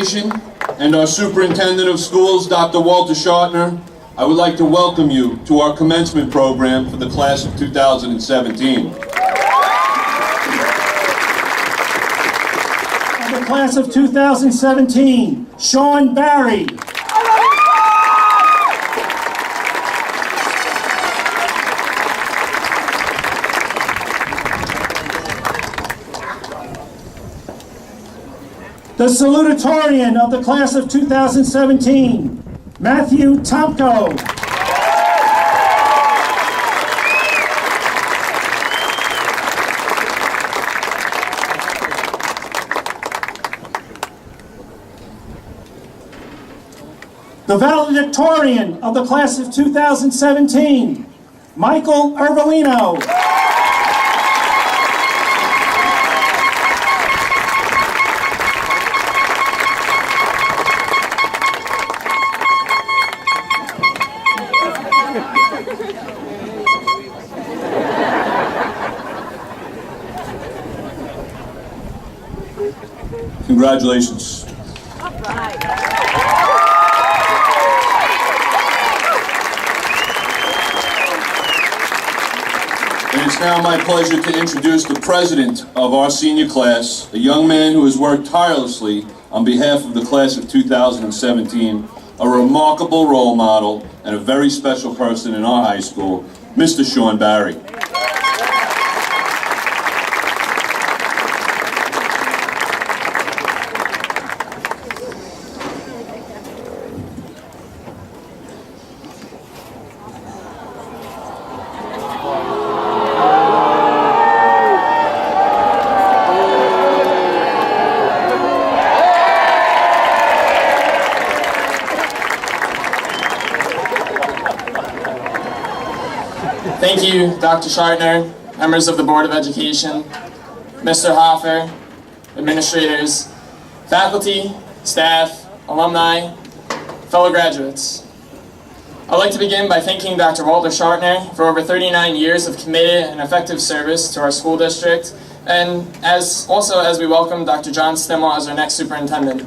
Education and our Superintendent of Schools, Dr. Walter Schartner, I would like to welcome you to our commencement program for the class of 2017. The class of 2017, Sean Barry. The salutatorian of the class of 2017, Matthew Tomko. The valedictorian of the class of 2017, Michael Ervelino. Congratulations. All right. And it's now my pleasure to introduce the president of our senior class, a young man who has worked tirelessly on behalf of the class of 2017, a remarkable role model and a very special person in our high school, Mr. Sean Barry. Thank you, Dr. Schartner, members of the Board of Education, Mr. Hoffer, administrators, faculty, staff, alumni, fellow graduates. I'd like to begin by thanking Dr. Walter Schartner for over 39 years of committed and effective service to our school district, and as we welcome Dr. John Stimmel as our next superintendent.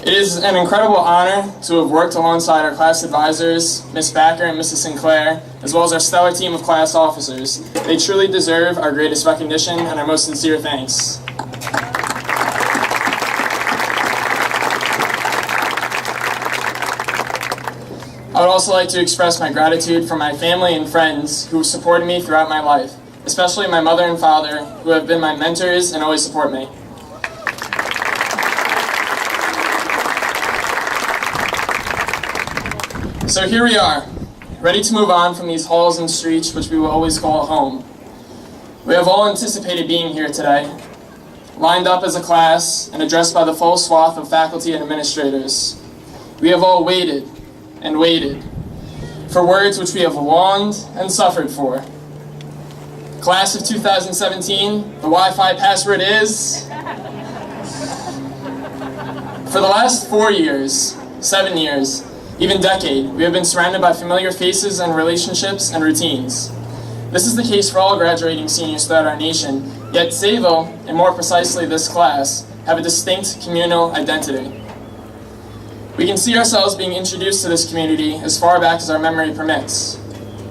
It is an incredible honor to have worked alongside our class advisors, Ms. Backer and Mrs. Sinclair, as well as our stellar team of class officers. They truly deserve our greatest recognition and our most sincere thanks. I would also like to express my gratitude for my family and friends who have supported me throughout my life, especially my mother and father, who have been my mentors and always support me. So here we are, ready to move on from these halls and streets which we will always call home. We have all anticipated being here today, lined up as a class and addressed by the full swath of faculty and administrators. We have all waited and waited for words which we have longed and suffered for. Class of 2017, the Wi-Fi password is... For the last 4 years, 7 years, even decade, we have been surrounded by familiar faces and relationships and routines. This is the case for all graduating seniors throughout our nation, yet Sayville, and more precisely this class, have a distinct communal identity. We can see ourselves being introduced to this community as far back as our memory permits.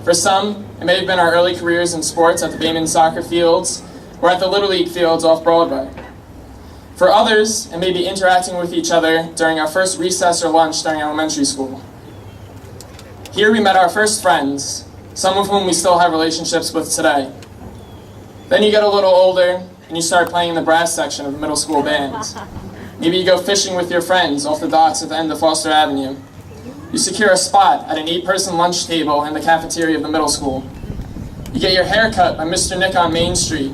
For some, it may have been our early careers in sports at the Bayman soccer fields or at the Little League fields off Broadway. For others, it may be interacting with each other during our first recess or lunch during elementary school. Here we met our first friends, some of whom we still have relationships with today. Then you get a little older and you start playing in the brass section of the middle school band. Maybe you go fishing with your friends off the docks at the end of Foster Avenue. You secure a spot at an 8-person lunch table in the cafeteria of the middle school. You get your hair cut by Mr. Nick on Main Street.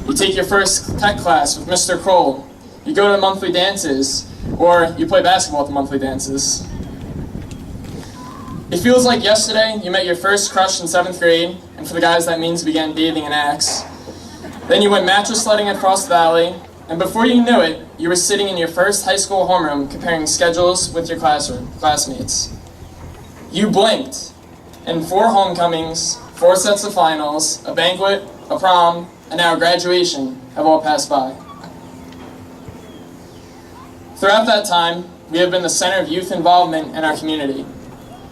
You take your first tech class with Mr. Kroll. You go to the monthly dances, or you play basketball at the monthly dances. It feels like yesterday you met your first crush in 7th grade, and for the guys that means you began bathing in Axe. Then you went mattress sledding at Frost Valley, and before you knew it, you were sitting in your first high school homeroom comparing schedules with your classmates. You blinked, and 4 homecomings, 4 sets of finals, a banquet, a prom, and now graduation have all passed by. Throughout that time, we have been the center of youth involvement in our community.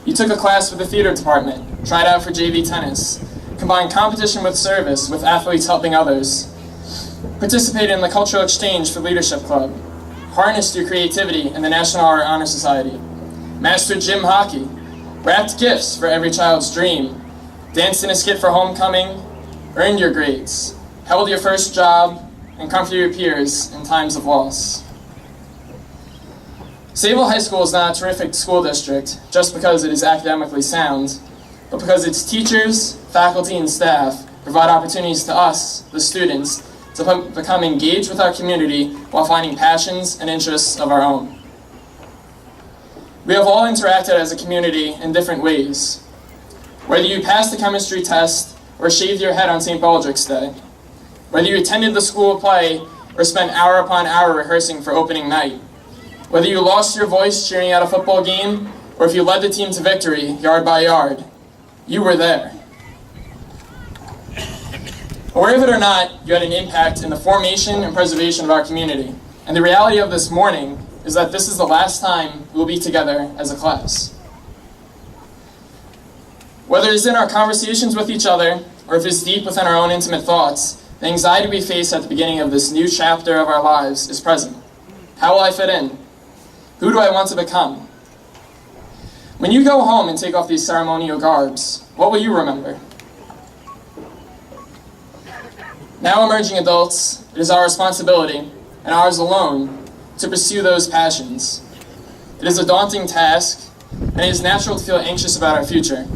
You took a class with the theater department, tried out for JV tennis, combined competition with service with athletes helping others, participated in the Cultural Exchange for Leadership Club, harnessed your creativity in the National Art Honor Society, mastered gym hockey, wrapped gifts for every child's dream, danced in a skit for homecoming, earned your grades, held your first job, and comforted your peers in times of loss. Sayville High School is not a terrific school district just because it is academically sound, but because its teachers, faculty, and staff provide opportunities to us, the students, to become engaged with our community while finding passions and interests of our own. We have all interacted as a community in different ways. Whether you passed the chemistry test or shaved your head on St. Baldrick's Day, whether you attended the school play or spent hour upon hour rehearsing for opening night, whether you lost your voice cheering at a football game or if you led the team to victory yard by yard, you were there. Aware of it or not, you had an impact in the formation and preservation of our community. And the reality of this morning is that this is the last time we'll be together as a class. Whether it's in our conversations with each other, or if it's deep within our own intimate thoughts, the anxiety we face at the beginning of this new chapter of our lives is present. How will I fit in? Who do I want to become? When you go home and take off these ceremonial garbs, what will you remember? Now emerging adults, it is our responsibility, and ours alone, to pursue those passions. It is a daunting task, and it is natural to feel anxious about our future,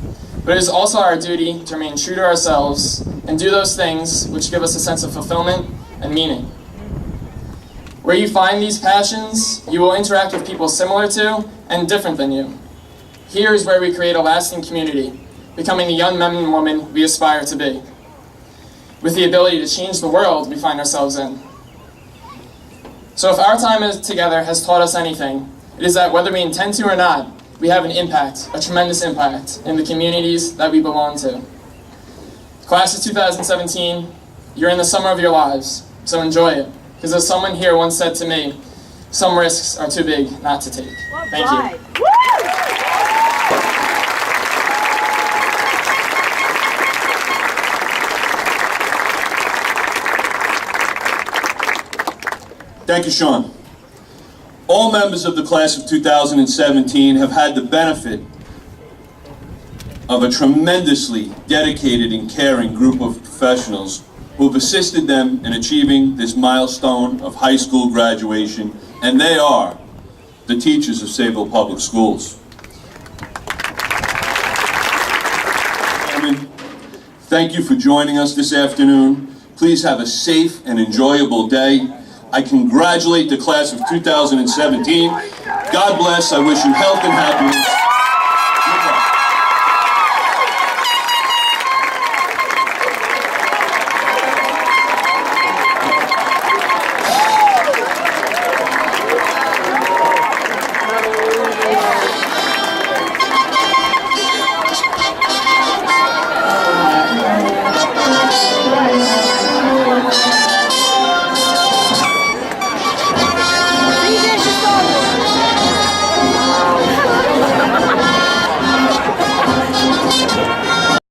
but it is also our duty to remain true to ourselves and do those things which give us a sense of fulfillment and meaning. Where you find these passions, you will interact with people similar to and different than you. Here is where we create a lasting community, becoming the young men and women we aspire to be, with the ability to change the world we find ourselves in. So if our time together has taught us anything, it is that whether we intend to or not, we have an impact, a tremendous impact, in the communities that we belong to. Class of 2017, you're in the summer of your lives, so enjoy it. Because as someone here once said to me, some risks are too big not to take. Thank you. Thank you, Sean. All members of the class of 2017 have had the benefit of a tremendously dedicated and caring group of professionals who have assisted them in achieving this milestone of high school graduation, and they are the teachers of Sayville Public Schools. Thank you for joining us this afternoon. Please have a safe and enjoyable day. I congratulate the class of 2017. God bless. I wish you health and happiness.